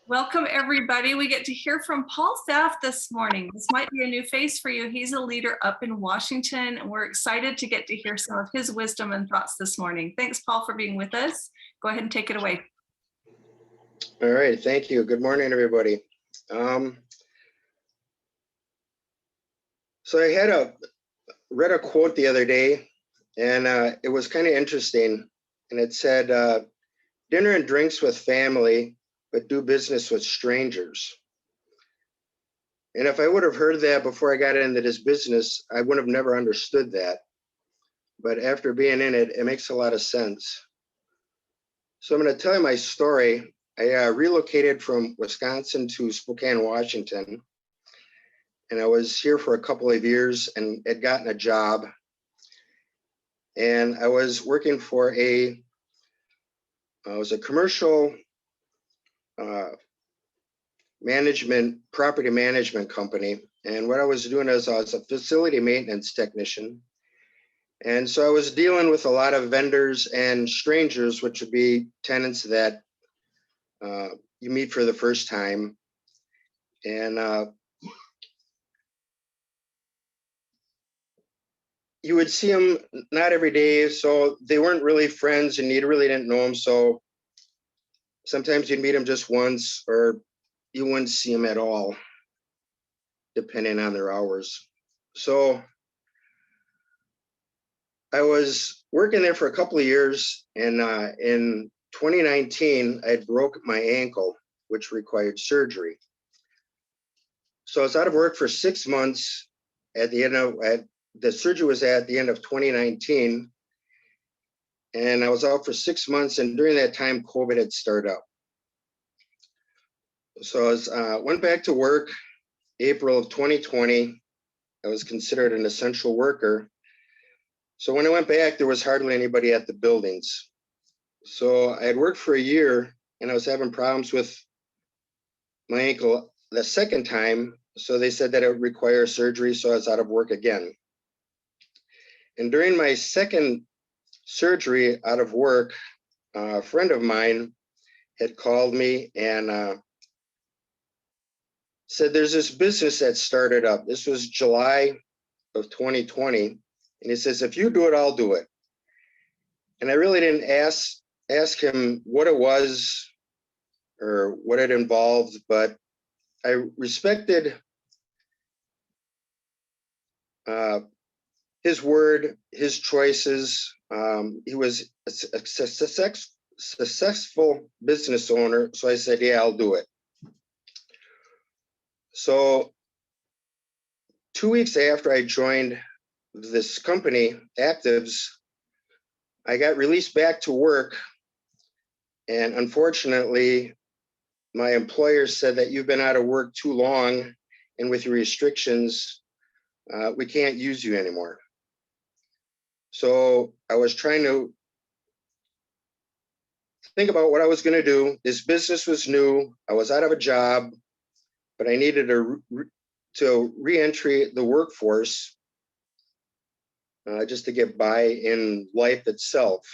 Welcome, everybody. We get to hear from Paul Pfaff this morning. This might be a new face for you. He's a leader up in Washington, and we're excited to get to hear some of his wisdom and thoughts this morning. Thanks, Paul, for being with us. Go ahead and take it away. All right, thank you. Good morning, everybody. So I had read a quote the other day, and it was kind of interesting. And it said, dinner and drinks with family, but do business with strangers. And if I would have heard that before I got into this business, I would have never understood that. But after being in it, it makes a lot of sense. So I'm going to tell you my story. I relocated from Wisconsin to Spokane, Washington. And I was here for a couple of years and had gotten a job. And I was working for it was a commercial property management company. And what I was doing is I was a facility maintenance technician. And so I was dealing with a lot of vendors and strangers, which would be tenants that you meet for the first time. And you would see them not every day, so they weren't really friends and you really didn't know them. So sometimes you'd meet them just once or you wouldn't see them at all, depending on their hours. So I was working there for a couple of years, and in 2019, I broke my ankle, which required surgery. So I was out of work for 6 months. The surgery was at the end of 2019, and I was out for 6 months. And during that time, COVID had started up. So I went back to work April of 2020. I was considered an essential worker. So when I went back, there was hardly anybody at the buildings. So I had worked for a year and I was having problems with my ankle the second time. So they said that it would require surgery. So I was out of work again. And during my second surgery out of work, a friend of mine had called me and said, there's this business that started up. This was July of 2020. And he says, if you do it, I'll do it. And I really didn't ask him what it was or what it involved, but I respected his word, his choices. He was a successful business owner. So I said, yeah, I'll do it. So 2 weeks after I joined this company, Actives, I got released back to work. And unfortunately, my employer said that you've been out of work too long, and with your restrictions, we can't use you anymore. So I was trying to think about what I was going to do. This business was new. I was out of a job, but I needed to re-entry the workforce just to get by in life itself.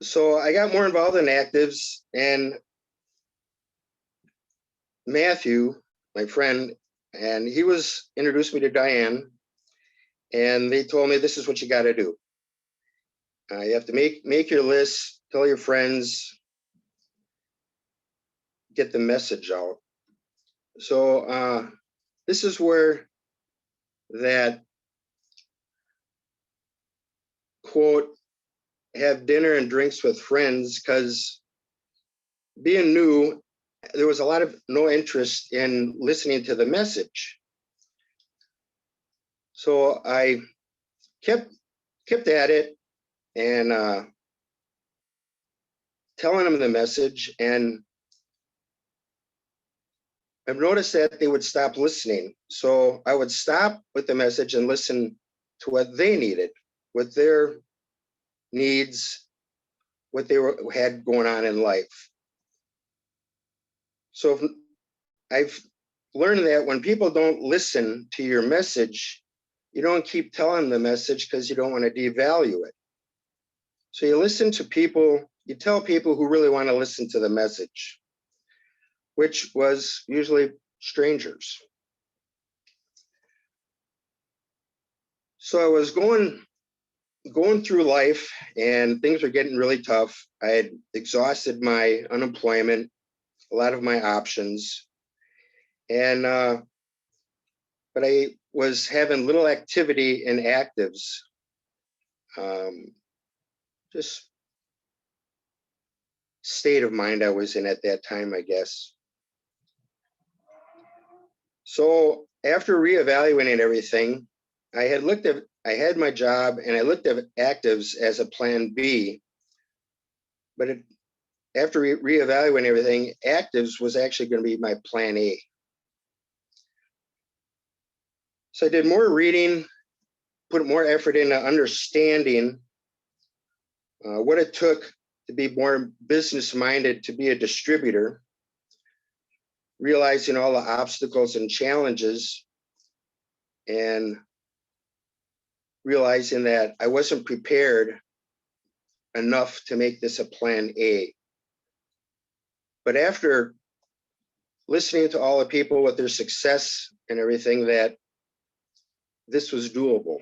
So I got more involved in Actives, and Matthew, my friend, and he introduced me to Diane, and they told me, this is what you got to do. You have to make your list, tell your friends, get the message out. So this is where that quote, have dinner and drinks with friends, because being new, there was a lot of no interest in listening to the message. So I kept at it and telling them the message, and I've noticed that they would stop listening. So I would stop with the message and listen to what they needed, what their needs, what they had going on in life. So I've learned that when people don't listen to your message, you don't keep telling the message because you don't want to devalue it. So you listen to people you tell people who really want to listen to the message, which was usually strangers. So I was going through life and things were getting really tough. I had exhausted my unemployment, a lot of my options, and but I was having little activity in actives. Just state of mind I was in at that time, I guess. So after reevaluating everything, I had my job and I looked at actives as a plan B, but after reevaluating everything, actives was actually going to be my plan A. So I did more reading, put more effort into understanding what it took to be more business minded, to be a distributor, realizing all the obstacles and challenges, and realizing that I wasn't prepared enough to make this a plan A. But after listening to all the people with their success and everything, that this was doable.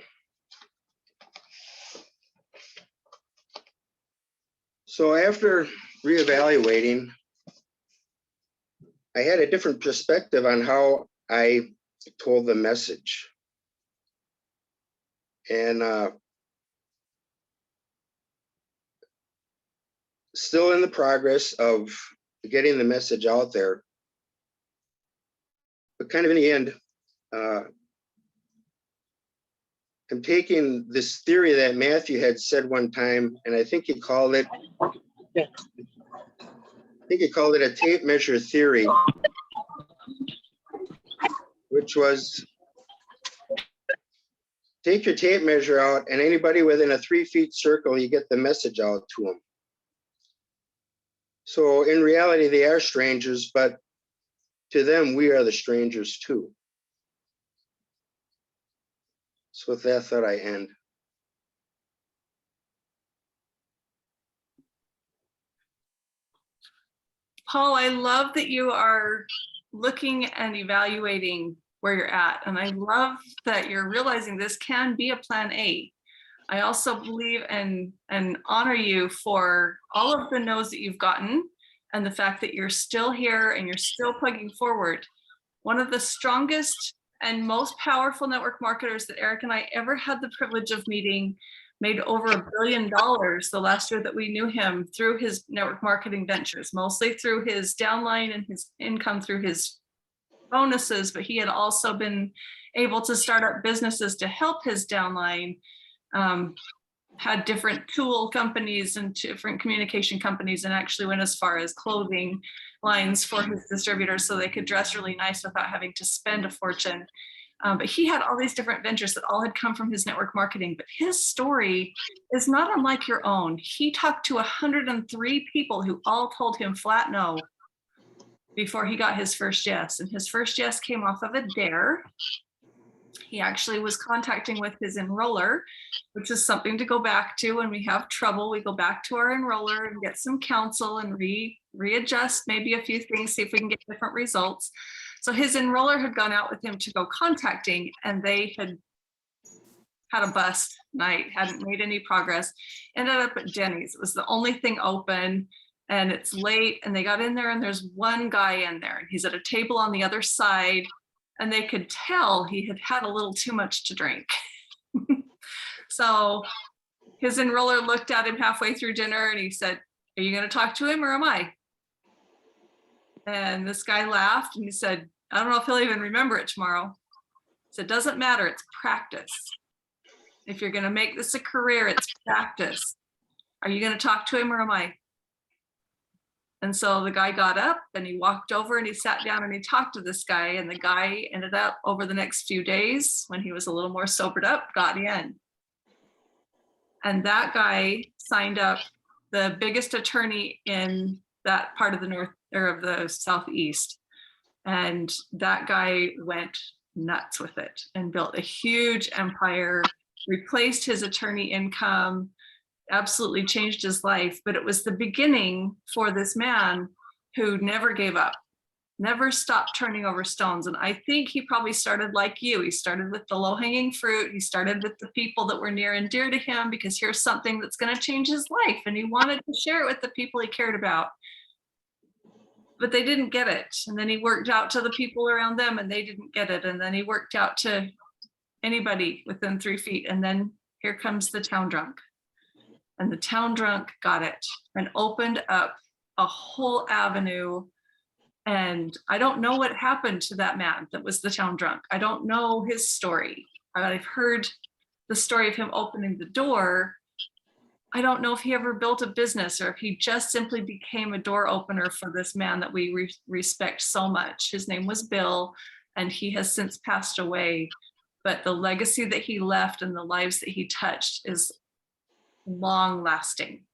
So after reevaluating, I had a different perspective on how I told the message. And still in the progress of getting the message out there. But kind of in the end, I'm taking this theory that Matthew had said one time, and I think he called it a tape measure theory, which was take your tape measure out and anybody within a 3-foot circle, you get the message out to them. So in reality, they are strangers, but to them, we are the strangers too. So with that thought, I end. Paul, I love that you are looking and evaluating where you're at. And I love that you're realizing this can be a plan A. I also believe and honor you for all of the no's that you've gotten and the fact that you're still here and you're still plugging forward. One of the strongest and most powerful network marketers that Eric and I ever had the privilege of meeting made over $1 billion the last year that we knew him through his network marketing ventures, mostly through his downline and his income through his bonuses, but he had also been able to start up businesses to help his downline, had different tool companies and different communication companies, and actually went as far as clothing lines for his distributors so they could dress really nice without having to spend a fortune. But he had all these different ventures that all had come from his network marketing. But his story is not unlike your own. He talked to 103 people who all told him flat no before he got his first yes. And his first yes came off of a dare. He actually was contacting with his enroller, which is something to go back to when we have trouble. We go back to our enroller and get some counsel and readjust maybe a few things, see if we can get different results. So his enroller had gone out with him to go contacting, and they had a bust night, hadn't made any progress, ended up at Jenny's. It was the only thing open, and it's late, and they got in there, and there's one guy in there, and he's at a table on the other side, and they could tell he had had a little too much to drink. So his enroller looked at him halfway through dinner, and he said, "Are you going to talk to him or am I?" And this guy laughed and he said, "I don't know if he'll even remember it tomorrow." He said, "Doesn't matter, it's practice. If you're going to make this a career, it's practice. Are you going to talk to him or am I?" And so the guy got up and he walked over and he sat down and he talked to this guy. And the guy ended up, over the next few days, when he was a little more sobered up, got in. And that guy signed up the biggest attorney in that part of the north or of the southeast. And that guy went nuts with it and built a huge empire, replaced his attorney income, absolutely changed his life. But it was the beginning for this man who never gave up, never stopped turning over stones. And I think he probably started like you. He started with the low-hanging fruit. He started with the people that were near and dear to him, because here's something that's going to change his life. And he wanted to share it with the people he cared about. But they didn't get it. And then he worked out to the people around them and they didn't get it. And then he worked out to anybody within 3 feet. And then here comes the town drunk. And the town drunk got it and opened up a whole avenue. And I don't know what happened to that man that was the town drunk. I don't know his story. I've heard the story of him opening the door. I don't know if he ever built a business or if he just simply became a door opener for this man that we respect so much. His name was Bill, and he has since passed away. But the legacy that he left and the lives that he touched is long lasting,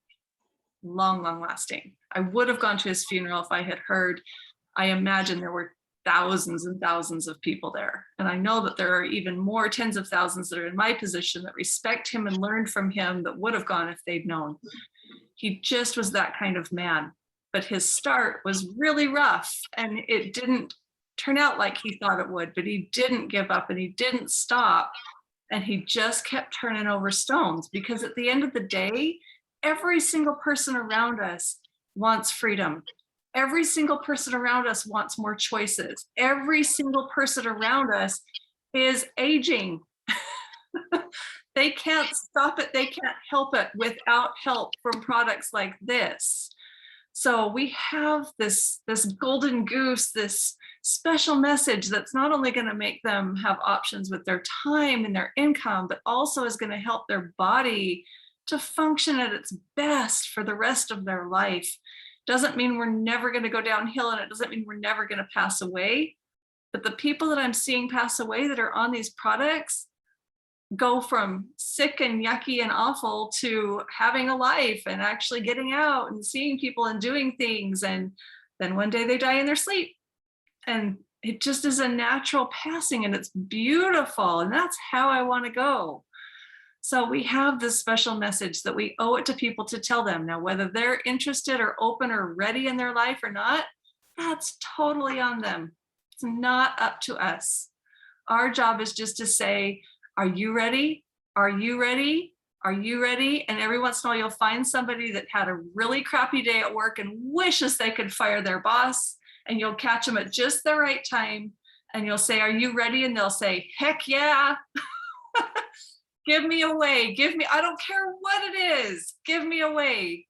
long lasting. I would have gone to his funeral if I had heard. I imagine there were thousands and thousands of people there. And I know that there are even more tens of thousands that are in my position that respect him and learned from him that would have gone if they'd known. He just was that kind of man. But his start was really rough and it didn't turn out like he thought it would, but he didn't give up and he didn't stop. And he just kept turning over stones, because at the end of the day, every single person around us wants freedom. Every single person around us wants more choices. Every single person around us is aging. They can't stop it. They can't help it without help from products like this. So we have this golden goose, this special message that's not only going to make them have options with their time and their income, but also is going to help their body to function at its best for the rest of their life. Doesn't mean we're never going to go downhill, and it doesn't mean we're never going to pass away. But the people that I'm seeing pass away that are on these products go from sick and yucky and awful to having a life and actually getting out and seeing people and doing things. And then one day they die in their sleep. And it just is a natural passing, and it's beautiful. And that's how I want to go. So we have this special message that we owe it to people to tell them. Now, whether they're interested or open or ready in their life or not, that's totally on them. It's not up to us. Our job is just to say, are you ready? Are you ready? Are you ready? And every once in a while, you'll find somebody that had a really crappy day at work and wishes they could fire their boss. And you'll catch them at just the right time. And you'll say, are you ready? And they'll say, heck yeah. Give me away. Give me, I don't care what it is. Give me away.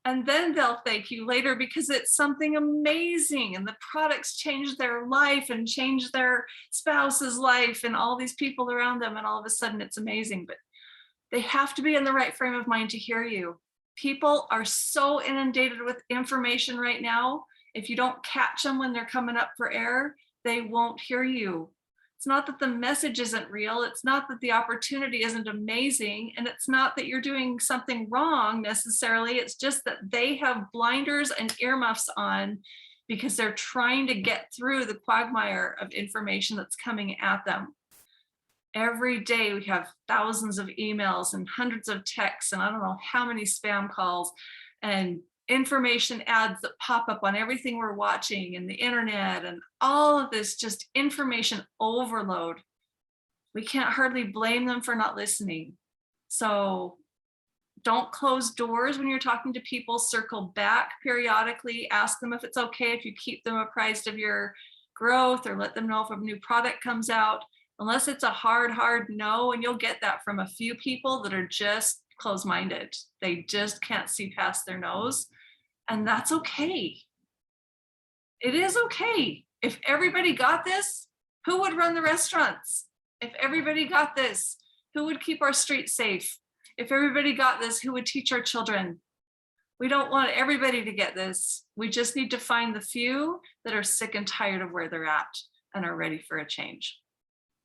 And then they'll thank you later because it's something amazing. And the products change their life and change their spouse's life and all these people around them. And all of a sudden it's amazing. But they have to be in the right frame of mind to hear you. People are so inundated with information right now. If you don't catch them when they're coming up for air, they won't hear you. It's not that the message isn't real. It's not that the opportunity isn't amazing. And it's not that you're doing something wrong necessarily. It's just that they have blinders and earmuffs on because they're trying to get through the quagmire of information that's coming at them. Every day we have thousands of emails and hundreds of texts and I don't know how many spam calls and information ads that pop up on everything we're watching and the internet and all of this just information overload. We can't hardly blame them for not listening. So don't close doors when you're talking to people. Circle back periodically. Ask them if it's okay if you keep them apprised of your growth or let them know if a new product comes out. Unless it's a hard no, and you'll get that from a few people that are just closed-minded. They just can't see past their nose. And that's okay. It is okay. If everybody got this, who would run the restaurants? If everybody got this, who would keep our streets safe? If everybody got this, who would teach our children? We don't want everybody to get this. We just need to find the few that are sick and tired of where they're at and are ready for a change.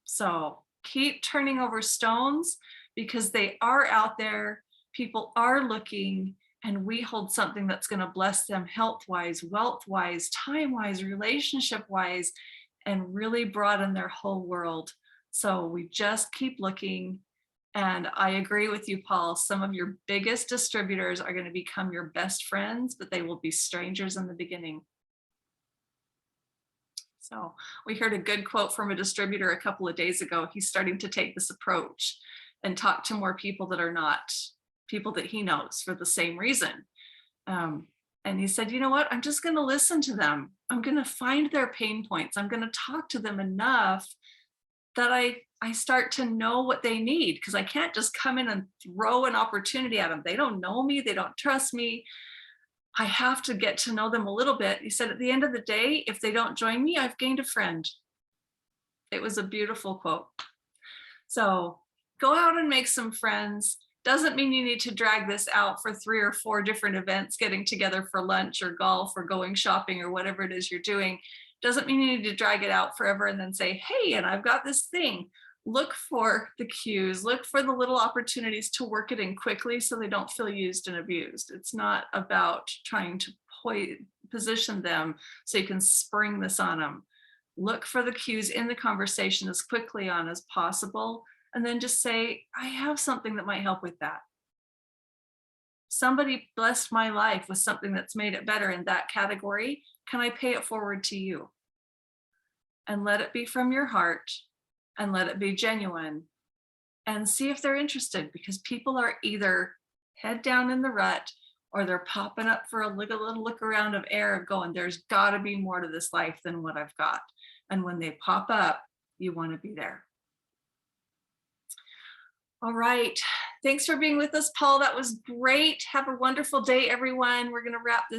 So keep turning over stones because they are out there. People are looking. And we hold something that's going to bless them health-wise, wealth-wise, time-wise, relationship-wise, and really broaden their whole world. So we just keep looking And I agree with you, Paul. Some of your biggest distributors are going to become your best friends, but they will be strangers in the beginning. So we heard a good quote from a distributor a couple of days ago. He's starting to take this approach and talk to more people that are not people that he knows for the same reason. And he said, you know what? I'm just going to listen to them. I'm going to find their pain points. I'm going to talk to them enough that I start to know what they need, because I can't just come in and throw an opportunity at them. They don't know me. They don't trust me. I have to get to know them a little bit. He said, at the end of the day, if they don't join me, I've gained a friend. It was a beautiful quote. So go out and make some friends. Doesn't mean you need to drag this out for 3 or 4 different events, getting together for lunch or golf or going shopping or whatever it is you're doing. Doesn't mean you need to drag it out forever and then say, hey, and I've got this thing. Look for the cues, look for the little opportunities to work it in quickly so they don't feel used and abused. It's not about trying to position them so you can spring this on them. Look for the cues in the conversation as quickly on as possible, and then just say, I have something that might help with that. Somebody blessed my life with something that's made it better in that category. Can I pay it forward to you? And let it be from your heart, and let it be genuine, and see if they're interested, because people are either head down in the rut or they're popping up for a little look around of air of going, there's got to be more to this life than what I've got. And when they pop up, you want to be there. All right. Thanks for being with us, Paul. That was great. Have a wonderful day, everyone. We're going to wrap this